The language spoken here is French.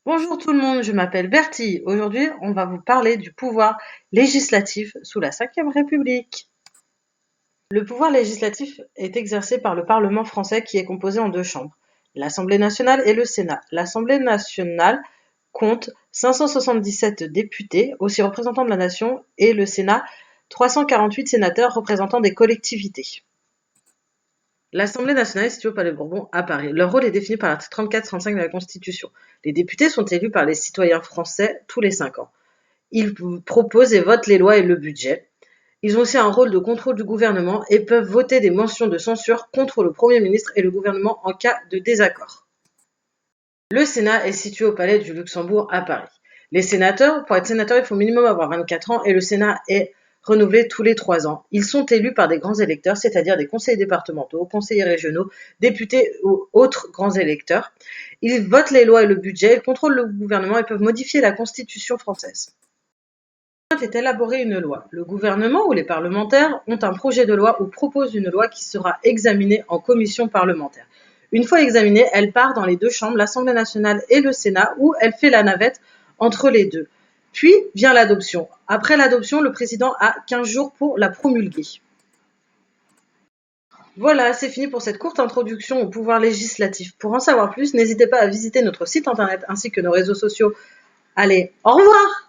Bonjour tout le monde, je m'appelle Bertie. Aujourd'hui, on va vous parler du pouvoir législatif sous la Cinquième République. Le pouvoir législatif est exercé par le Parlement français qui est composé en deux chambres, l'Assemblée nationale et le Sénat. L'Assemblée nationale compte 577 députés, aussi représentants de la nation, et le Sénat 348 sénateurs représentant des collectivités. L'Assemblée nationale est située au Palais Bourbon à Paris. Leur rôle est défini par l'article 34-35 de la Constitution. Les députés sont élus par les citoyens français tous les 5 ans. Ils proposent et votent les lois et le budget. Ils ont aussi un rôle de contrôle du gouvernement et peuvent voter des motions de censure contre le Premier ministre et le gouvernement en cas de désaccord. Le Sénat est situé au Palais du Luxembourg à Paris. Les sénateurs, pour être sénateur, il faut au minimum avoir 24 ans et le Sénat est renouvelé tous les 3 ans. Ils sont élus par des grands électeurs, c'est-à-dire des conseillers départementaux, conseillers régionaux, députés ou autres grands électeurs. Ils votent les lois et le budget, ils contrôlent le gouvernement et peuvent modifier la Constitution française. Est élaborer une loi. Le gouvernement ou les parlementaires ont un projet de loi ou proposent une loi qui sera examinée en commission parlementaire. Une fois examinée, elle part dans les deux chambres, l'Assemblée nationale et le Sénat, où elle fait la navette entre les deux. Puis vient l'adoption. Après l'adoption, le président a 15 jours pour la promulguer. Voilà, c'est fini pour cette courte introduction au pouvoir législatif. Pour en savoir plus, n'hésitez pas à visiter notre site internet ainsi que nos réseaux sociaux. Allez, au revoir!